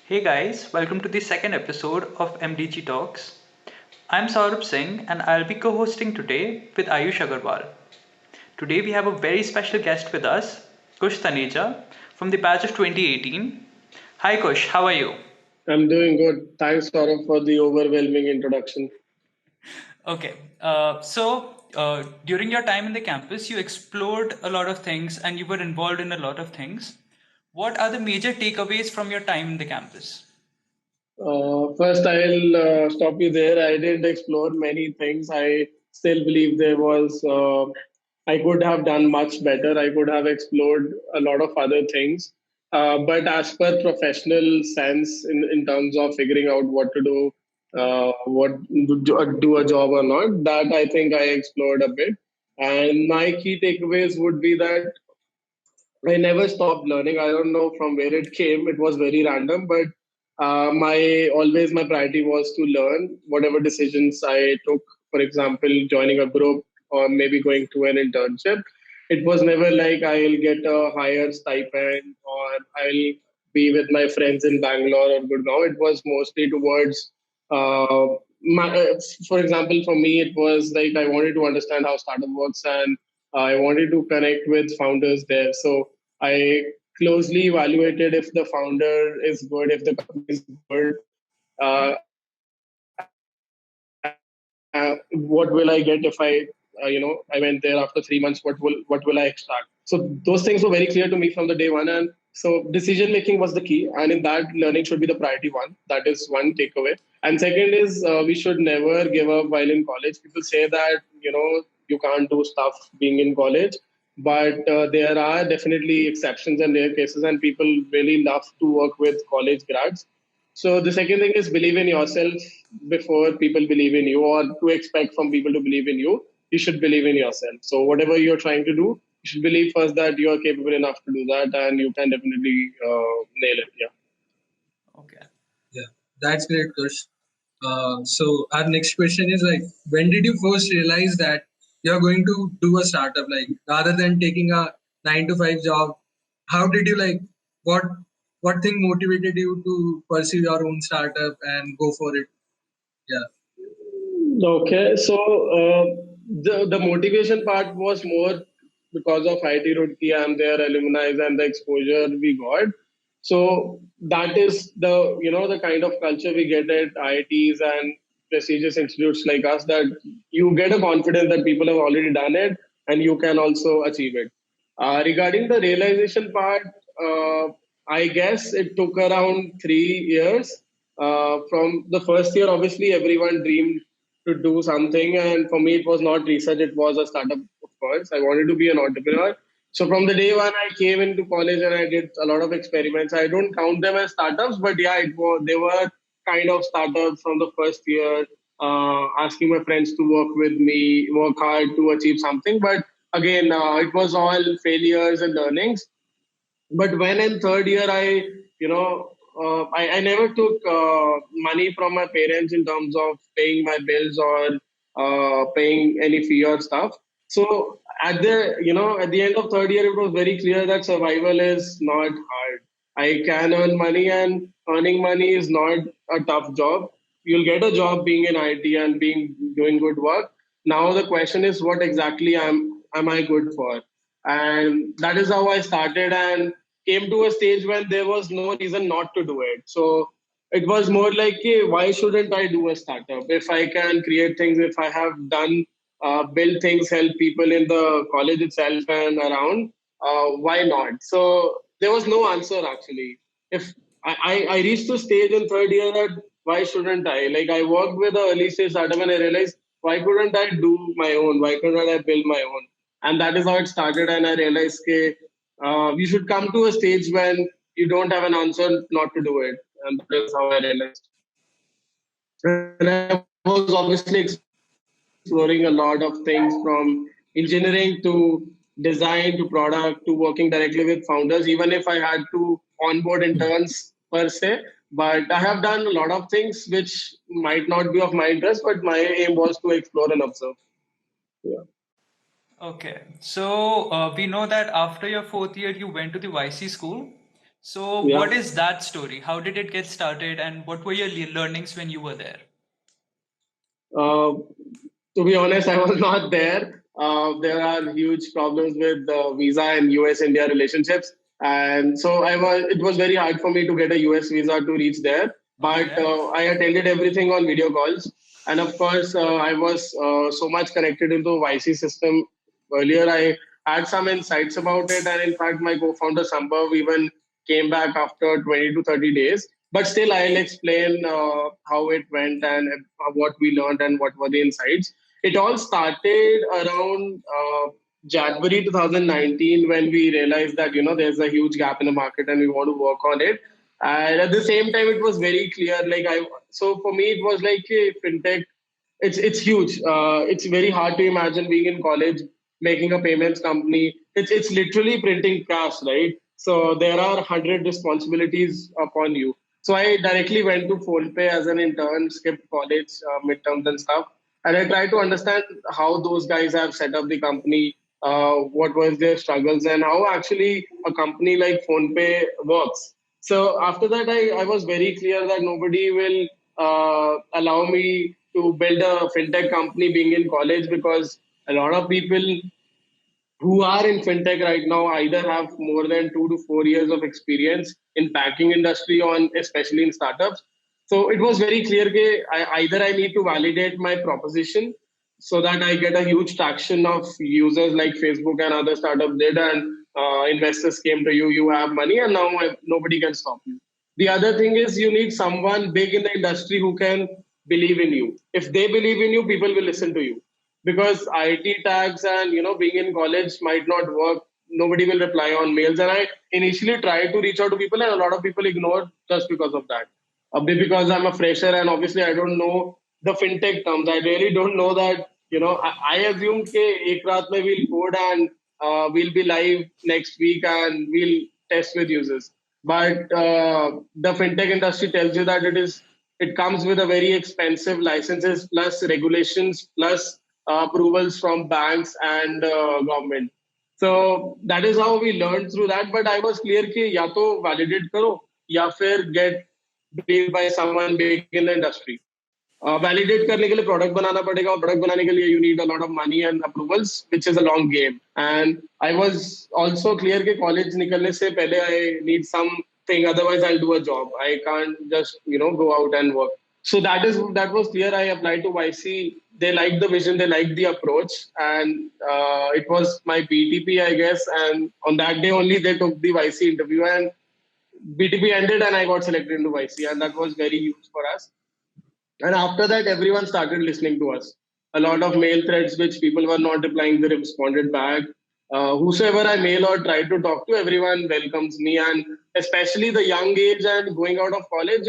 Hey guys, welcome to the second episode of MDG Talks. I'm Saurabh Singh and I'll be co hosting today with Ayush Agarwal. Today we have a very special guest with us, Kush Taneja from the batch of 2018. Hi Kush, how are you? I'm doing good. Thanks, Saurabh, for the overwhelming introduction. Okay, during your time in the campus, you explored a lot of things and you were involved in a lot of things. What are the major takeaways from your time in the campus? First, I'll stop you there. I didn't explore many things. I still believe I could have done much better. I could have explored a lot of other things. But as per professional sense, in terms of figuring out what to do, do a job or not, that I think I explored a bit. And my key takeaways would be that I never stopped learning. I don't know from where it came. It was very random, but my priority was to learn whatever decisions I took. For example, joining a group or maybe going to an internship. It was never like I'll get a higher stipend or I'll be with my friends in Bangalore or Gurgaon. It was mostly towards uh, for example, for me, it was like I wanted to understand how startup works and I wanted to connect with founders there. So I closely evaluated if the founder is good, if the company is good. Uh, what will I get if I went there after 3 months? What will I extract? So those things were very clear to me from the day one, and so decision making was the key, and in that learning should be the priority one. That is one takeaway. And second is we should never give up while in college. People say that you can't do stuff being in college, but there are definitely exceptions and rare cases, and people really love to work with college grads. So the second thing is believe in yourself before people believe in you, or to expect from people to believe in you. You should believe in yourself. So whatever you're trying to do, you should believe first that you are capable enough to do that, and you can definitely nail it. Yeah. Okay. Yeah, that's great, Kush. So our next question is like, when did you first realize that you're going to do a startup? Like, rather than taking a 9 to 5 job, how did you like what what thing motivated you to pursue your own startup and go for it? Yeah. Okay, so the motivation part was more because of IIT Roorkee and their alumni and the exposure we got. So that is the kind of culture we get at IITs and prestigious institutes like us, that you get a confidence that people have already done it and you can also achieve it. Regarding the realization part, uh, I guess it took around 3 years. From the first year, obviously everyone dreamed to do something. And for me, it was not research, it was a startup, of course. I wanted to be an entrepreneur. So from the day when I came into college and I did a lot of experiments, I don't count them as startups, but yeah, they were kind of startups from the first year, asking my friends to work with me, work hard to achieve something. But again, it was all failures and learnings. But when in third year I never took money from my parents in terms of paying my bills or paying any fee or stuff. So at the end of third year, it was very clear that survival is not hard. I can earn money, and earning money is not a tough job. You'll get a job being in IT and being doing good work. Now the question is, what exactly am I good for? And that is how I started, and came to a stage when there was no reason not to do it. So it was more like, hey, why shouldn't I do a startup? If I can create things, if I have done, build things, help people in the college itself and around, why not? So there was no answer actually. If I reached the stage in third year that why shouldn't I? Like I worked with an early stage startup and I realized why couldn't I do my own? Why couldn't I build my own? And that is how it started. And I realized, okay, you should come to a stage when you don't have an answer not to do it. And that is how I realized. And I was obviously exploring a lot of things from engineering to design to product to working directly with founders, even if I had to onboard interns per se. But I have done a lot of things which might not be of my interest, but my aim was to explore and observe. Yeah. Okay, so we know that after your fourth year, you went to the YC school. So, Yeah. what is that story? How did it get started, and what were your learnings when you were there? Uh, to be honest, I was not there. There are huge problems with visa and US India relationships. And so it was very hard for me to get a US visa to reach there. But Okay. I attended everything on video calls. And of course, I was so much connected into YC system. Earlier, I had some insights about it. And in fact, my co-founder Sambhav even came back after 20 to 30 days. But still, I'll explain how it went and what we learned and what were the insights. It all started around January 2019 when we realized that there's a huge gap in the market and we want to work on it. And at the same time, it was very clear. So for me, it was like a fintech. It's huge. It's very hard to imagine being in college making a payments company. It's literally printing cash, right? So there are 100 responsibilities upon you. So I directly went to FamPay as an intern, skipped college, midterms and stuff, and I tried to understand how those guys have set up the company, what was their struggles, and how actually a company like FamPay works. So after that, I was very clear that nobody will allow me to build a fintech company being in college, because a lot of people who are in fintech right now either have more than 2 to 4 years of experience in banking industry, on especially in startups. So it was very clear that either I need to validate my proposition so that I get a huge traction of users like Facebook and other startups did, and investors came to you, you have money, and now nobody can stop you. The other thing is you need someone big in the industry who can believe in you. If they believe in you, people will listen to you, because IT tags and being in college might not work. Nobody will reply on mails, and I initially tried to reach out to people, and a lot of people ignored just because of that. Because I'm a fresher and obviously I don't know the fintech terms. I really don't know that. I assumed ke ek raat mein we'll code and we'll be live next week and we'll test with users. But the fintech industry tells you that it comes with a very expensive licenses plus regulations plus approvals from banks and government. So that is how we learned through that. But I was clear कि या तो validate करो या फिर get briefed by someone big in the industry. Validate करने के लिए product बनाना पड़ेगा, और product बनाने के लिए you need a lot of money and approvals, which is a long game. And I was also clear कि college निकलने से पहले I need something, otherwise I'll do a job. I can't just go out and work. So that was clear. I applied to YC. They liked the vision, they liked the approach, and it was my BTP, I guess. And on that day only, they took the YC interview, and BTP ended, and I got selected into YC, and that was very huge for us. And after that, everyone started listening to us. A lot of mail threads which people were not replying, they responded back. Whosoever I mail or try to talk to, everyone welcomes me. And especially the young age and going out of college,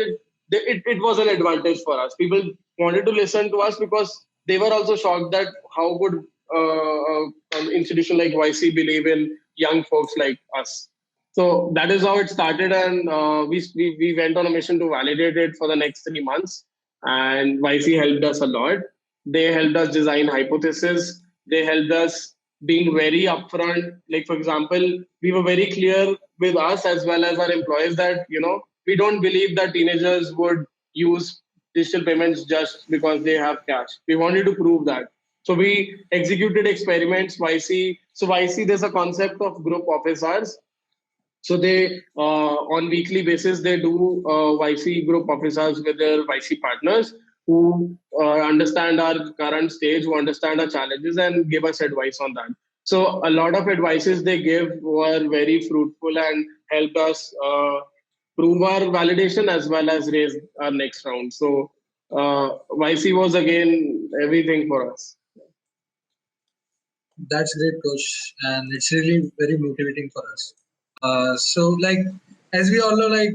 it was an advantage for us. People wanted to listen to us because they were also shocked that how could an institution like YC believe in young folks like us. So that is how it started, and we went on a mission to validate it for the next 3 months, and YC helped us a lot. They helped us design hypotheses. They helped us being very upfront. Like for example, we were very clear with us as well as our employees that we don't believe that teenagers would use digital payments just because they have cash. We wanted to prove that. So we executed experiments. YC. So YC, there's a concept of group office hours. So they, on weekly basis, they do YC group officers with their YC partners who understand our current stage, who understand our challenges, and give us advice on that. So a lot of advices they give were very fruitful and helped us prove our validation as well as raise our next round. So YC was again everything for us. That's great, Coach, and it's really very motivating for us. So, like, as we all know, like,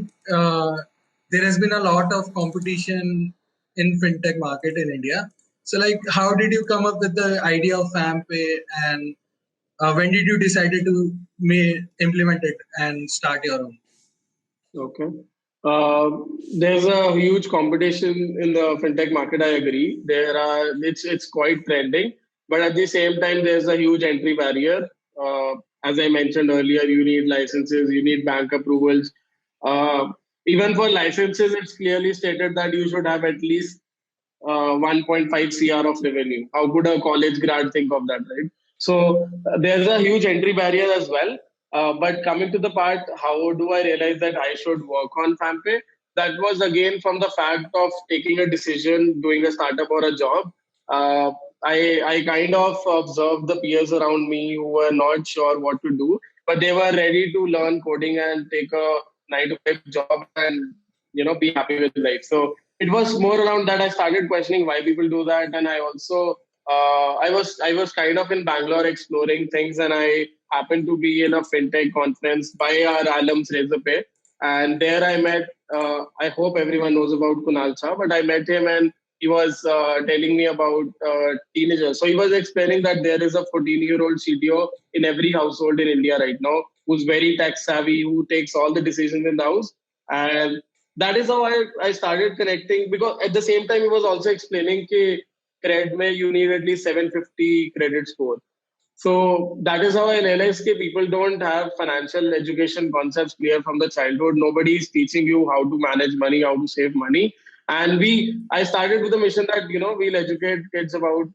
there has been a lot of competition in fintech market in India. So, like, how did you come up with the idea of FamPay, and when did you decided to implement it and start your own? Okay. There's a huge competition in the fintech market. I agree. It's quite trending, but at the same time, there's a huge entry barrier. As I mentioned earlier, you need licenses, you need bank approvals, Even for licenses, it's clearly stated that you should have at least 1.5 CR of revenue. How could a college grad think of that, right? So there's a huge entry barrier as well. But coming to the part, how do I realize that I should work on FamPay? That was again from the fact of taking a decision, doing a startup or a job. Uh, I kind of observed the peers around me who were not sure what to do, but they were ready to learn coding and take a 9 to 5 job and be happy with life. So it was more around that I started questioning why people do that, and I also I was kind of in Bangalore exploring things, and I happened to be in a fintech conference by our alums Razorpay, and there I met. I hope everyone knows about Kunal Cha, but I met him and he was telling me about teenagers. So he was explaining that there is a 14-year-old CTO in every household in India right now who's very tech savvy, who takes all the decisions in the house, and that is how I started connecting, because at the same time he was also explaining that credit mein you need at least 750 credit score. So that is how I realized that people don't have financial education concepts clear from the childhood. Nobody is teaching you how to manage money, how to save money. And I started with a mission that we'll educate kids about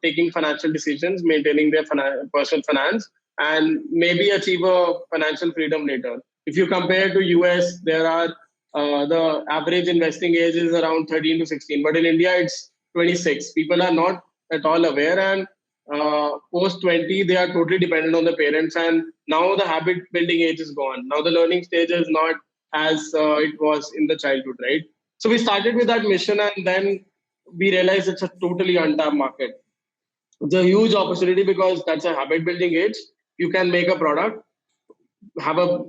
taking financial decisions, maintaining their personal finance, and maybe achieve a financial freedom later. If you compare to US, there are the average investing age is around 13 to 16, but in India it's 26. People are not at all aware, and post 20 they are totally dependent on the parents, and now the habit building age is gone. Now the learning stage is not as it was in the childhood, right? So we started with that mission, and then we realized it's a totally untapped market. It's a huge opportunity because that's a habit building age. You can make a product, have a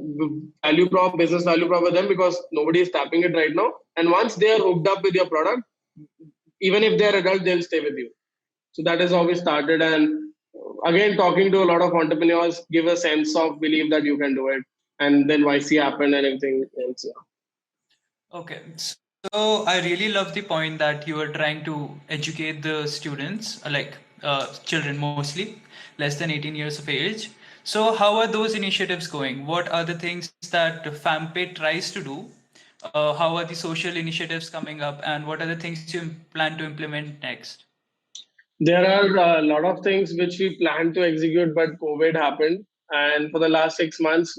business value prop with them, because nobody is tapping it right now, and once they are hooked up with your product, even if they're adult, they'll stay with you. So that is how we started. And again, talking to a lot of entrepreneurs give a sense of belief that you can do it. And then YC happened and everything else. Yeah. Okay, so I really love the point that you are trying to educate the students, like children mostly, less than 18 years of age. So, how are those initiatives going? What are the things that FamPay tries to do? How are the social initiatives coming up, and what are the things you plan to implement next? There are a lot of things which we planned to execute, but COVID happened. And for the last 6 months,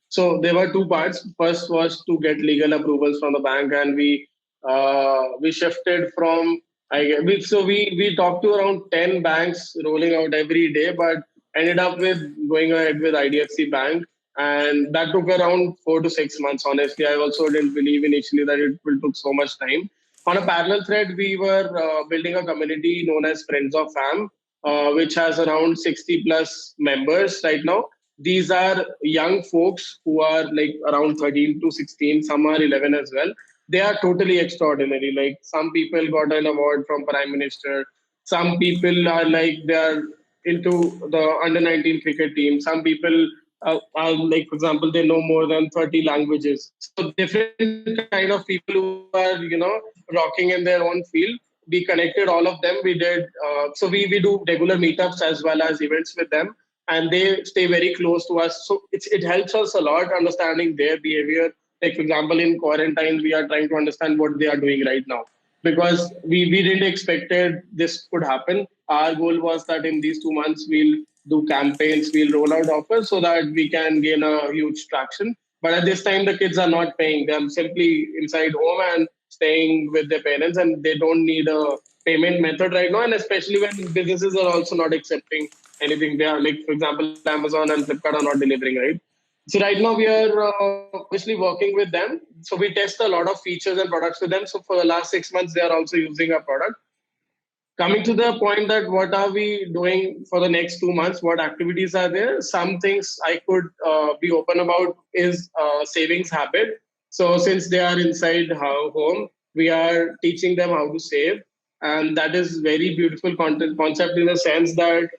so there were two parts. First was to get legal approvals from the bank, and we shifted from we talked to around 10 banks rolling out every day, but ended up with going ahead with IDFC Bank, and that took around 4 to 6 months. Honestly, I also didn't believe initially that it will took so much time. On a parallel thread, we were building a community known as Friends of Fam, which has around 60 plus members right now. These are young folks who are like around 13 to 16, some are 11 as well. They are totally extraordinary. Like some people got an award from Prime Minister. Some people are like they are into the under 19 cricket team. Some people are like, for example, they know more than 30 languages. So different kind of people who are rocking in their own field. We connected all of them. We did we do regular meetups as well as events with them, and they stay very close to us. So it helps us a lot understanding their behavior. Like for example, in quarantine, we are trying to understand what they are doing right now, because we didn't expected this could happen. Our goal was that in these 2 months we'll do campaigns, we'll roll out offers so that we can gain a huge traction. But at this time, the kids are not paying. They're simply inside home and staying with their parents, and they don't need a payment method right now. And especially when businesses are also not accepting anything. They are like, for example, Amazon and Flipkart are not delivering, right? So right now we are obviously working with them. So we test a lot of features and products with them. So for the last 6 months, they are also using our product. Coming to the point that what are we doing for the next 2 months, what activities are there? Some things I could be open about is savings habit. So since they are inside home, we are teaching them how to save, and that is very beautiful concept in the sense that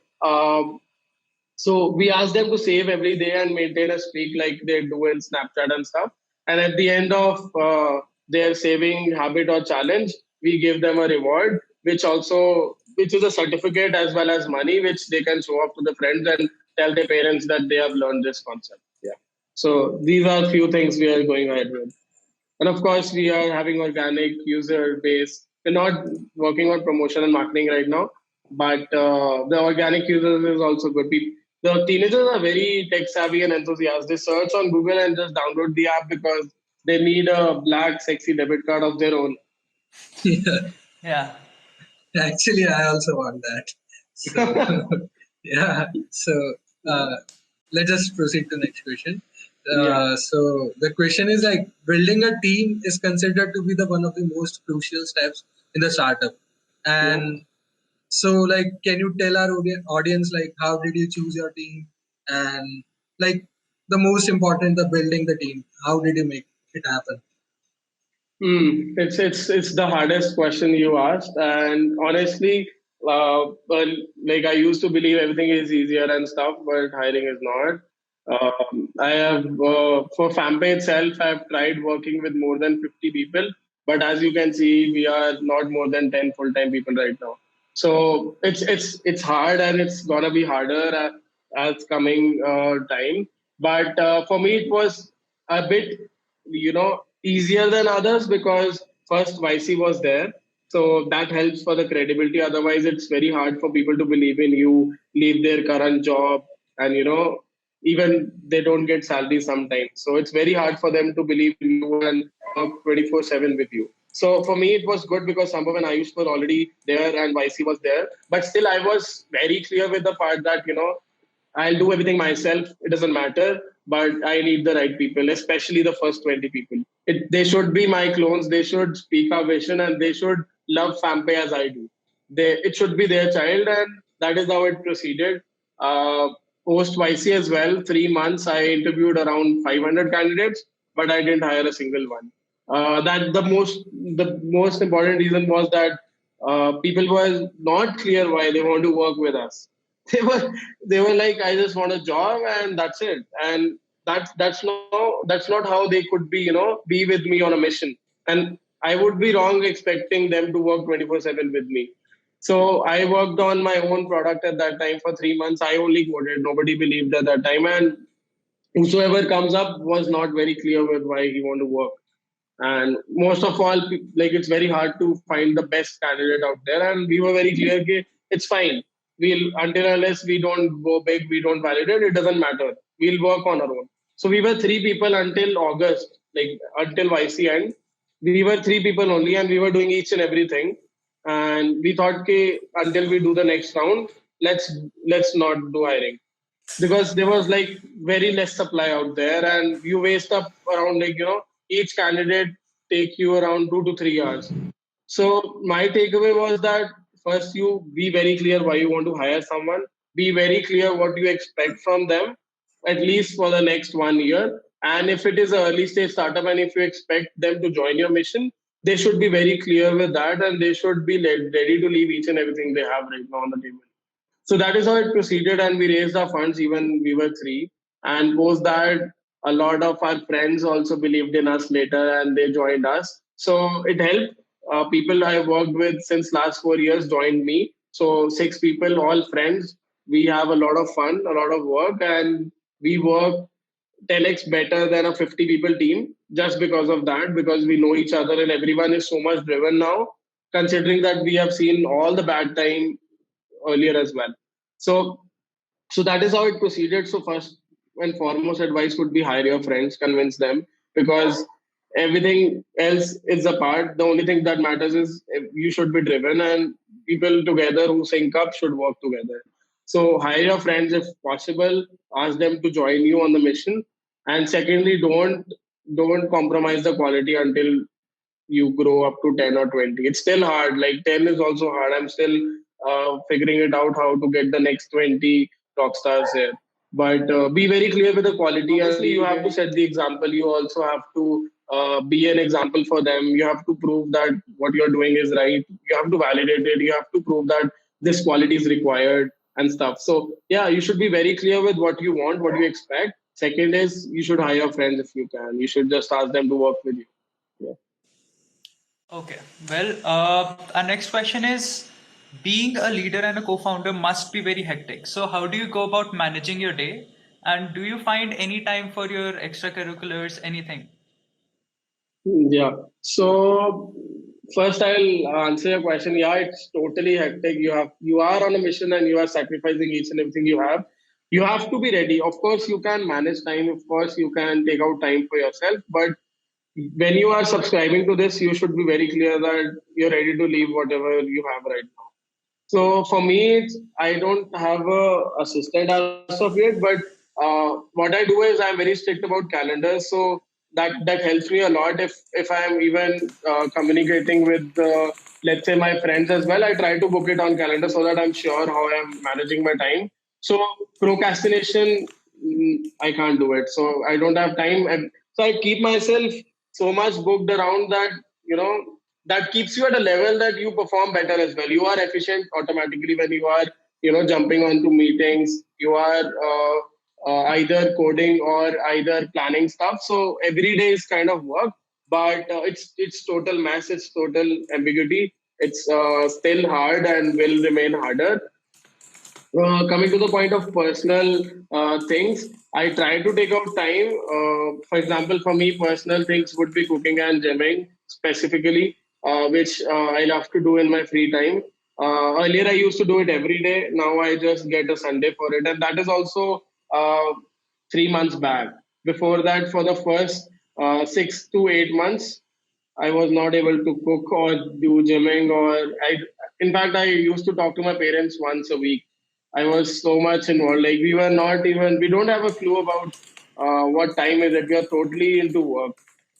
so we ask them to save every day and maintain a streak like they do in Snapchat and stuff. And at the end of their saving habit or challenge, we give them a reward, which is a certificate as well as money, which they can show off to the friends and tell their parents that they have learned this concept. Yeah. So these are few things we are going ahead with. And of course, we are having organic user base. We're not working on promotion and marketing right now, but the organic users is also good. The teenagers are very tech savvy and enthusiastic. They search on Google and just download the app because they need a black, sexy debit card of their own. Yeah, Yeah. actually, I also want that. So, yeah. So, uh, let's just proceed to next question. Yeah. So the question is like building a team is considered to be the one of the most crucial steps in the startup. Yeah. And so, like, can you tell our audience like how did you choose your team and like the most important, the building the team. How did you make it happen? It's the hardest question you asked, and honestly, well, like I used to believe everything is easier and stuff, but hiring is not. I have for FamPay itself, I've tried working with more than 50 people, but as you can see, we are not more than 10 full-time people right now. So it's hard, and it's gonna be harder as coming time. But for me, it was a bit, easier than others because first YC was there. So that helps for the credibility. Otherwise, it's very hard for people to believe in you, leave their current job, and even they don't get salary sometimes. So it's very hard for them to believe in you and work 24/7 with you. So for me, it was good because Sambhav and Ayush were already there and YC was there. But still, I was very clear with the part that, I'll do everything myself. It doesn't matter, but I need the right people, especially the first 20 people. They should be my clones. They should speak our vision and they should love FamPay as I do. It should be their child, and that is how it proceeded. Uh, Post YC as well, 3 months, I interviewed around 500 candidates, but I didn't hire a single one. That the most important reason was that people were not clear why they want to work with us. They were they were like, I just want a job and that's it. And that's not how they could be with me on a mission. And I would be wrong expecting them to work 24/7 with me. So I worked on my own product at that time for 3 months. I only coded. Nobody believed at that time, and whosoever comes up was not very clear with why he want to work. And most of all, like it's very hard to find the best candidate out there. And we were very clear that it's fine. We'll until unless we don't go big, we don't validate. It doesn't matter. We'll work on our own. So we were three people until August, like until YC end. We were three people only, and we were doing each and everything. And we thought, okay, until we do the next round, let's not do hiring because there was like very less supply out there, and you waste up around each candidate take you around 2 to 3 hours. So my takeaway was that first you be very clear why you want to hire someone, be very clear what you expect from them, at least for the next 1 year. And if it is an early stage startup and if you expect them to join your mission, they should be very clear with that and they should be ready to leave each and everything they have right now on the table. So that is how it proceeded, and we raised our funds. Even we were three, and post that, a lot of our friends also believed in us later, and they joined us. So it helped. People I worked with since last 4 years joined me. So 6 people, all friends. We have a lot of fun, a lot of work, and we work 10x better than a 50 people team just because of that. Because we know each other, and everyone is so much driven now. Considering that we have seen all the bad time earlier as well. So so that is how it proceeded. So first and foremost advice would be hire your friends, convince them because everything else is a part. The only thing that matters is you should be driven and people together who sync up should work together. So hire your friends if possible, ask them to join you on the mission. And secondly, don't compromise the quality until you grow up to 10 or 20. It's still hard. Like 10 is also hard. I'm still figuring it out how to get the next 20 rock stars here. But be very clear with the quality. Obviously, you have to set the example. You also have to be an example for them. You have to prove that what you're doing is right. You have to validate it. You have to prove that this quality is required and stuff. So, yeah, you should be very clear with what you want, what you expect. Second is you should hire friends if you can. You should just ask them to work with you. Yeah. Okay. Well, our next question is being a leader and a co founder must be very hectic. So, how do you go about managing your day? And do you find any time for your extracurriculars, anything? Yeah. So first I'll answer your question. Yeah, it's totally hectic. You are on a mission and you are sacrificing each and everything you have. You have to be ready. Of course, you can manage time. Of course, you can take out time for yourself. But when you are subscribing to this, you should be very clear that you're ready to leave whatever you have right now. So for me, I don't have a assistant as of yet, but what I do is I'm very strict about calendars. So that helps me a lot. If I'm even communicating with let's say my friends as well, I try to book it on calendar so that I'm sure how I'm managing my time. So procrastination, I can't do it. So I don't have time, and so I keep myself so much booked around that you know that keeps you at a level that you perform better as well. You are efficient automatically when you are jumping onto meetings. You are either coding or either planning stuff. So every day is kind of work, but it's total mess. It's total ambiguity. It's still hard and will remain harder. Coming to the point of personal things, I try to take out time. For example, for me, personal things would be cooking and gymming specifically, which I love to do in my free time. Earlier, I used to do it every day. Now I just get a Sunday for it, and that is also 3 months back. Before that, for the first 6 to 8 months, I was not able to cook or do gymming in fact, I used to talk to my parents once a week. I was so much involved. Like we don't have a clue about what time is it. We are totally into work.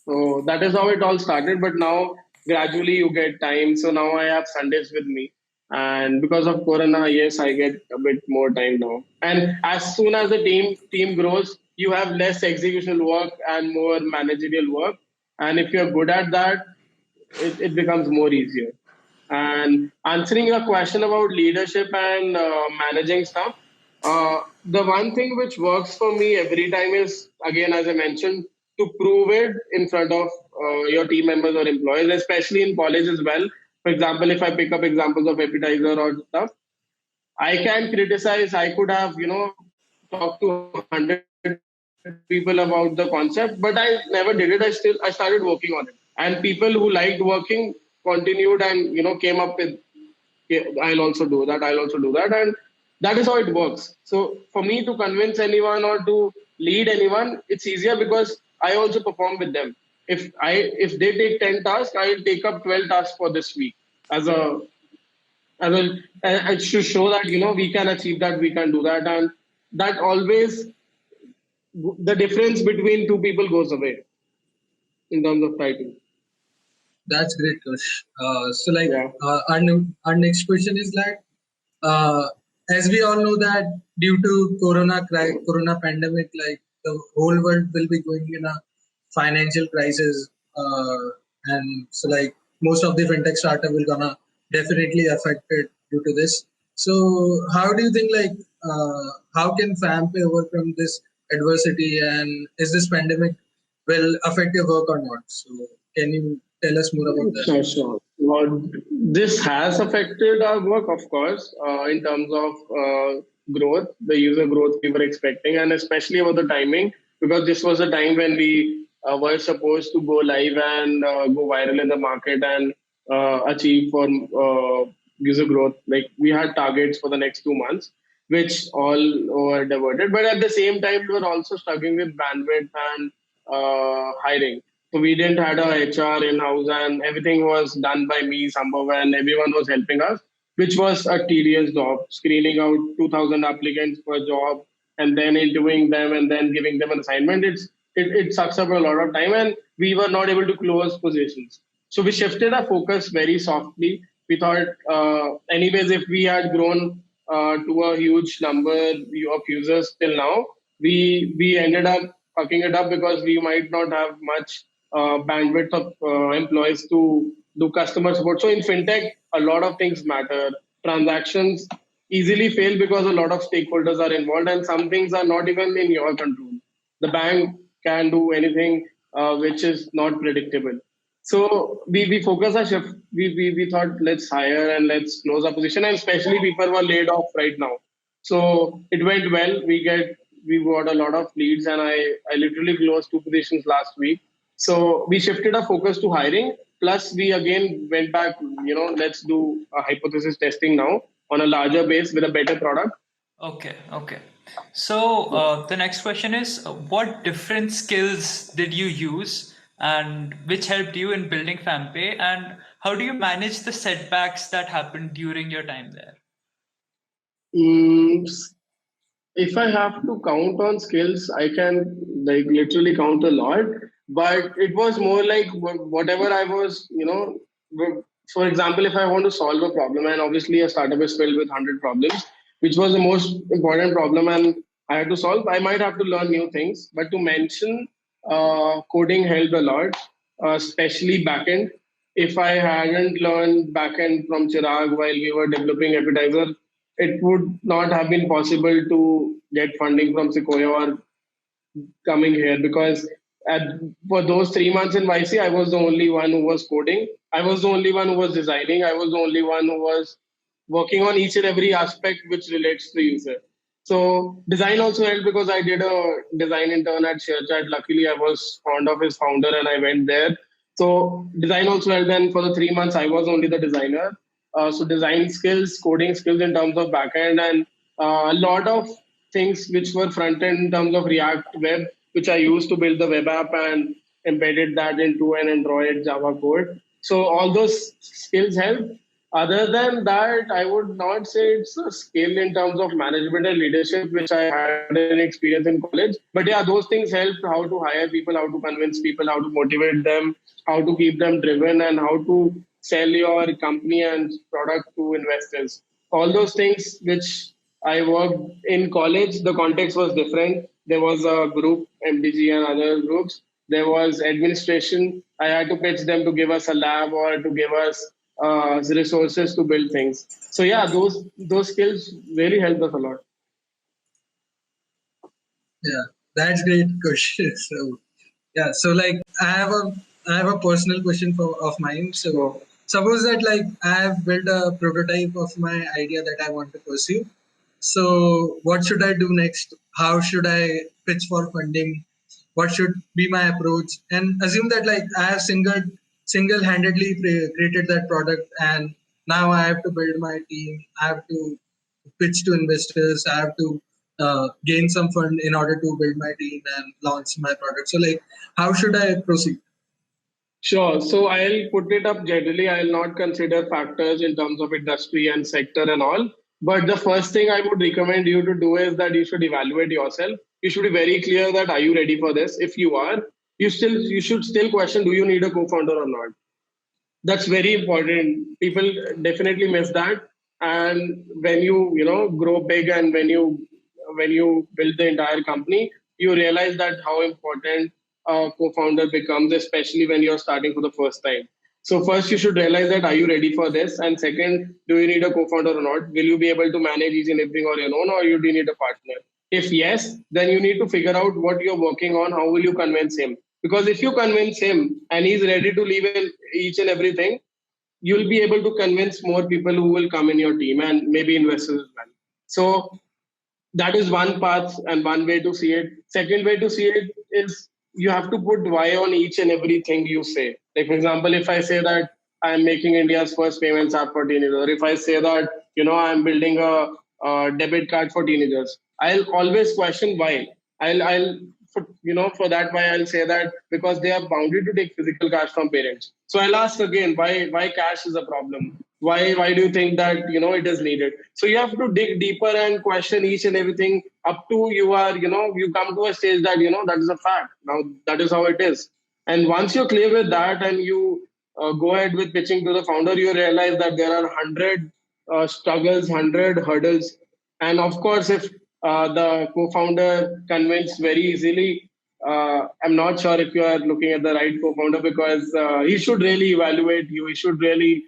So that is how it all started. But now gradually you get time. So now I have Sundays with me. And because of Corona, yes, I get a bit more time now. And as soon as the team grows, you have less executional work and more managerial work. And if you're good at that, it becomes more easier. And answering your question about leadership and managing stuff, the one thing which works for me every time is, again, as I mentioned, to prove it in front of your team members or employees, especially in college as well. For example, if I pick up examples of appetizer or stuff, I can criticize. I could have, talked to 100 people about the concept, but I never did it. I started working on it, and people who liked working continued and came up with, "Okay, I'll also do that. I'll also do that," and that is how it works. So for me to convince anyone or to lead anyone, it's easier because I also perform with them. If they take 10 tasks, I'll take up 12 tasks for this week as a and to show that we can achieve that, we can do that, and that always the difference between two people goes away in terms of title. That's great, Kush. So like Yeah. our next question is like, uh, as we all know that due to corona pandemic, like the whole world will be going in a financial crisis, and so like most of the fintech startup will gonna definitely affected due to this. So how do you think like how can FamPay overcome this adversity, and is this pandemic will affect your work or not? So can you tell us more about that? Sure, sure. Well, this has affected our work, of course, in terms of growth, the user growth we were expecting, and especially about the timing, because this was a time when we were supposed to go live and go viral in the market and achieve for user growth. Like we had targets for the next 2 months, which all were diverted. But at the same time, we were also struggling with bandwidth and hiring. So we didn't had a HR in house, and everything was done by me, Sambhav, and everyone was helping us, which was a tedious job. Screening out 2,000 applicants for a job, and then interviewing them, and then giving them an assignment. It sucks up a lot of time, and we were not able to close positions. So we shifted our focus very softly. We thought, anyways, if we had grown to a huge number of users till now, we ended up fucking it up because we might not have much bandwidth of employees to do customer support. So in fintech, a lot of things matter. Transactions easily fail because a lot of stakeholders are involved, and some things are not even in your control. The bank can do anything which is not predictable. So we focus our shift. We thought let's hire and let's close our position, and especially people were laid off right now. So it went well. We get we got a lot of leads, and I literally closed 2 positions last week. So we shifted our focus to hiring. Plus, we again went back, let's do a hypothesis testing now on a larger base with a better product. Okay, okay. So the next question is, what different skills did you use and which helped you in building FamPay, and how do you manage the setbacks that happened during your time there? Mm, if I have to count on skills, I can like literally count a lot. But it was more like whatever I was, for example, if I want to solve a problem, and obviously a startup is filled with 100 problems, which was the most important problem, and I had to solve. I might have to learn new things, but to mention, coding helped a lot, especially backend. If I hadn't learned backend from Chirag while we were developing Appetizer, it would not have been possible to get funding from Sequoia or coming here, because at, for those 3 months in YC, I was the only one who was coding. I was the only one who was designing. I was the only one who was working on each and every aspect which relates to the user. So design also helped because I did a design intern at ShareChat. Luckily, I was fond of his founder and I went there. So design also helped. And for the 3 months, I was only the designer. So design skills, coding skills in terms of backend, and a lot of things which were front end in terms of React Web, which I used to build the web app and embedded that into an Android Java code. So all those skills help. Other than that, I would not say it's a skill in terms of management and leadership, which I had an experience in college. But yeah, those things help: how to hire people, how to convince people, how to motivate them, how to keep them driven, and how to sell your company and product to investors. All those things which I worked in college, the context was different. There was a group, MDG and other groups. There was administration. I had to pitch them to give us a lab or to give us resources to build things. So yeah, those skills really helped us a lot. Yeah, that's great question. So yeah, so like I have a personal question of mine. So suppose that like I have built a prototype of my idea that I want to pursue. So what should I do next? How should I pitch for funding? What should be my approach? And assume that like I have single-handedly created that product, and now I have to build my team. I have to pitch to investors. I have to gain some fund in order to build my team and launch my product. So like, how should I proceed? Sure. So I'll put it up generally. I'll not consider factors in terms of industry and sector and all. But the first thing I would recommend you to do is that you should evaluate yourself. You should be very clear that are you ready for this? If you are, you should still question, do you need a co-founder or not? That's very important. People definitely miss that. And when you grow big, and when you build the entire company, you realize that how important a co-founder becomes, especially when you're starting for the first time. So first you should realize that are you ready for this, and second, do you need a co-founder or not? Will you be able to manage each and everything on your own, or you do need a partner? If yes, then you need to figure out what you're working on. How will you convince him? Because if you convince him and he's ready to leave in each and everything, you'll be able to convince more people who will come in your team and maybe investors as well. So that is one path and one way to see it. Second way to see it is you have to put why on each and everything you say. Like, for example, if I say that I'm making India's first payments app for teenagers, or if I say that I'm building a debit card for teenagers, I'll always question why. I'll for that why I'll say that because they are bounded to take physical cash from parents. So I'll ask again why cash is a problem. Why do you think that it is needed? So you have to dig deeper and question each and everything up to you come to a stage that that is a fact. Now that is how it is. And once you're clear with that and you go ahead with pitching to the founder, you realize that there are 100 struggles, 100 hurdles. And of course, if the co-founder convinced very easily, I'm not sure if you are looking at the right co-founder, because he should really evaluate you. He should really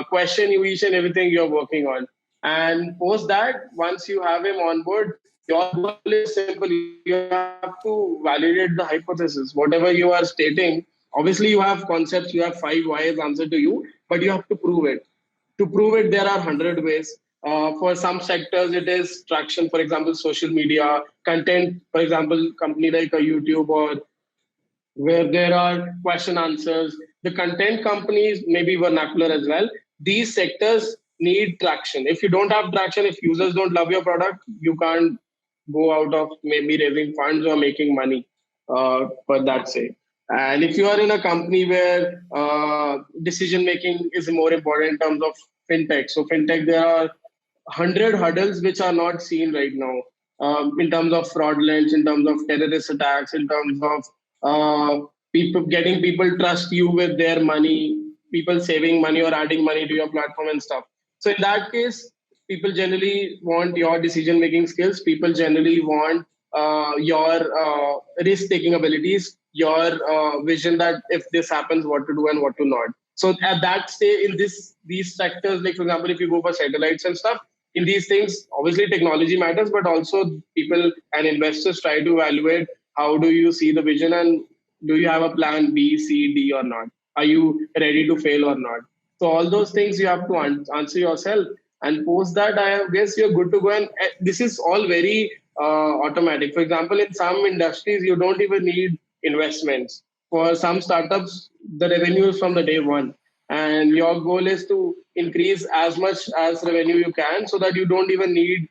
question you each and everything you're working on. And post that, once you have him on board, your goal is simple. You have to validate the hypothesis. Whatever you are stating, obviously you have concepts, you have 5 whys answer to you, but you have to prove it. To prove it, there are 100 ways. For some sectors, it is traction. For example, social media content. For example, company like a YouTube or where there are question answers. The content companies may be vernacular as well. These sectors need traction. If you don't have traction, if users don't love your product, you can't go out of maybe raising funds or making money for that sake. And if you are in a company where decision making is more important in terms of fintech, so fintech, there are 100 hurdles which are not seen right now in terms of fraudulence, in terms of terrorist attacks, in terms of people getting people trust you with their money, people saving money or adding money to your platform and stuff. So in that case, people generally want your decision making skills. People generally want your risk taking abilities, your vision that if this happens, what to do and what to not. So at that stage, in these sectors, like for example, if you go for satellites and stuff, in these things, obviously technology matters, but also people and investors try to evaluate how do you see the vision and do you have a plan B, C, D or not? Are you ready to fail or not? So all those things you have to answer yourself, and post that, I guess you're good to go. And this is all very automatic. For example, in some industries, you don't even need investments. For some startups, the revenue is from the day one, and your goal is to increase as much as revenue you can so that you don't even need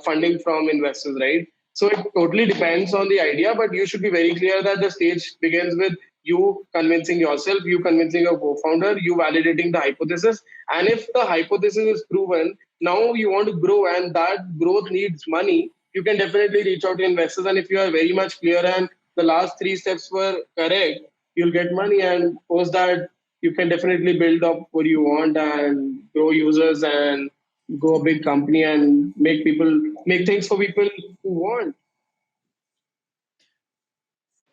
funding from investors, right? So it totally depends on the idea, but you should be very clear that the stage begins with you convincing yourself, you convincing your co-founder, you validating the hypothesis. And if the hypothesis is proven, now you want to grow and that growth needs money, you can definitely reach out to investors. And if you are very much clear and the last three steps were correct, you'll get money, and post that you can definitely build up what you want and grow users and go a big company and make things for people who want.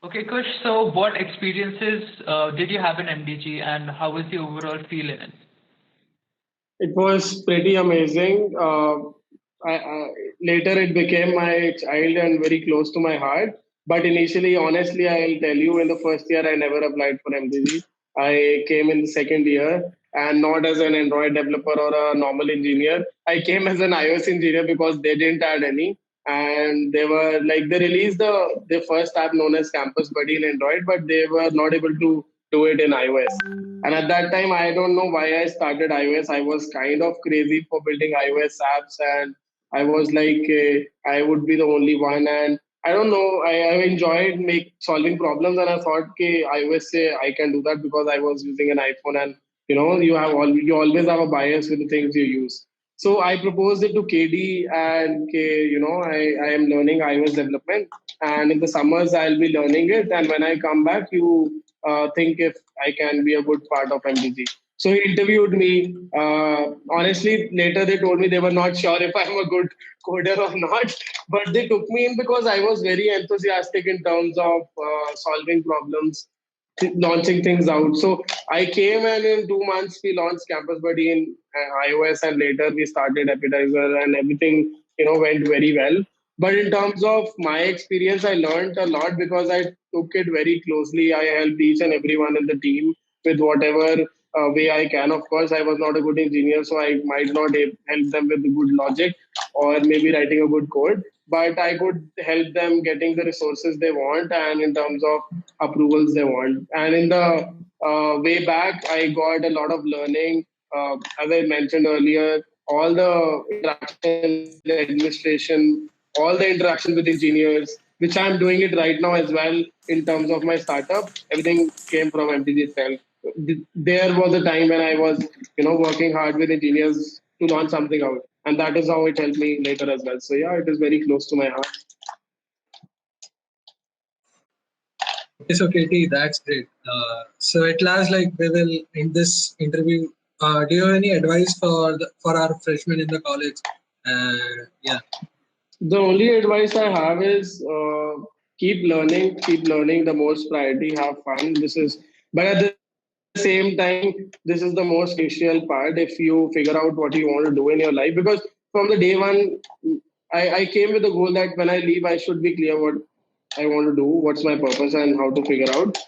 Okay, Kush, so what experiences did you have in MDG and how was the overall feel in it? It was pretty amazing. Later, it became my child and very close to my heart. But initially, honestly, I'll tell you, in the first year, I never applied for MDG. I came in the second year, and not as an Android developer or a normal engineer. I came as an iOS engineer because they didn't add any. And they were like, they released the first app known as Campus Buddy in Android, but they were not able to do it in iOS. And at that time, I don't know why I started iOS. I was kind of crazy for building iOS apps, and I was like, I would be the only one. And I don't know, I enjoyed make solving problems, and I thought, iOS say I can do that because I was using an iPhone, and you always have a bias with the things you use. So I proposed it to KD, and I am learning iOS development, and in the summers I'll be learning it, and when I come back, you think if I can be a good part of MDG. So he interviewed me. Honestly, later they told me they were not sure if I'm a good coder or not, but they took me in because I was very enthusiastic in terms of solving problems, launching things out. So I came, and in 2 months we launched Campus Buddy in iOS, and later we started Appetizer, and everything went very well. But in terms of my experience, I learned a lot because I took it very closely. I helped each and everyone in the team with whatever way I can. Of course, I was not a good engineer, so I might not help them with the good logic or maybe writing a good code. But I could help them getting the resources they want and in terms of approvals they want. And in the way back, I got a lot of learning. As I mentioned earlier, all the interactions with administration, all the interaction with engineers, which I'm doing it right now as well in terms of my startup. Everything came from MTG itself. There was a time when I was, working hard with engineers to launch something out, and that is how it helped me later as well. So yeah, it is very close to my heart. Okay, so Katie, that's great. So at last, like we will in this interview. Do you have any advice for our freshmen in the college? Yeah. The only advice I have is keep learning. The most priority, have fun. But at the same time, this is the most crucial part. If you figure out what you want to do in your life, because from the day one, I came with the goal that when I leave, I should be clear what I want to do, what's my purpose, and how to figure out.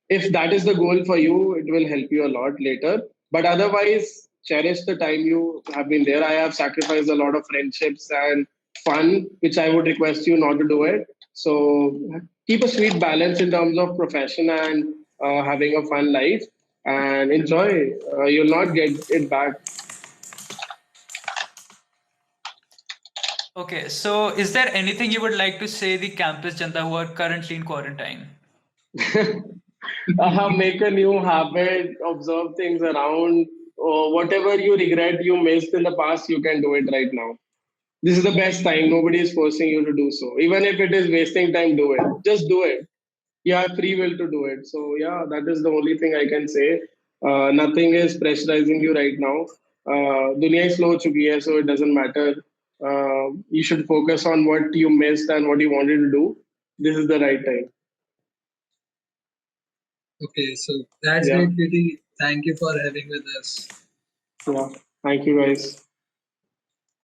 If that is the goal for you, it will help you a lot later. But otherwise, cherish the time you have been there. I have sacrificed a lot of friendships and fun, which I would request you not to do it. So keep a sweet balance in terms of profession and having a fun life, and enjoy. You'll not get it back. Okay, so is there anything you would like to say the campus janta who are currently in quarantine? Make a new habit, observe things around. Whatever you regret you missed in the past, you can do it right now. This is the best time. Nobody is forcing you to do so. Even if it is wasting time, do it. Just do it. You have free will to do it. So yeah, that is the only thing I can say. Nothing is pressurizing you right now. Dunia is slow chuki hai, so it doesn't matter. You should focus on what you missed and what you wanted to do. This is the right time. Okay, so that's Yeah, great, Kitty. Thank you for having with us. yeah. Thank you, guys.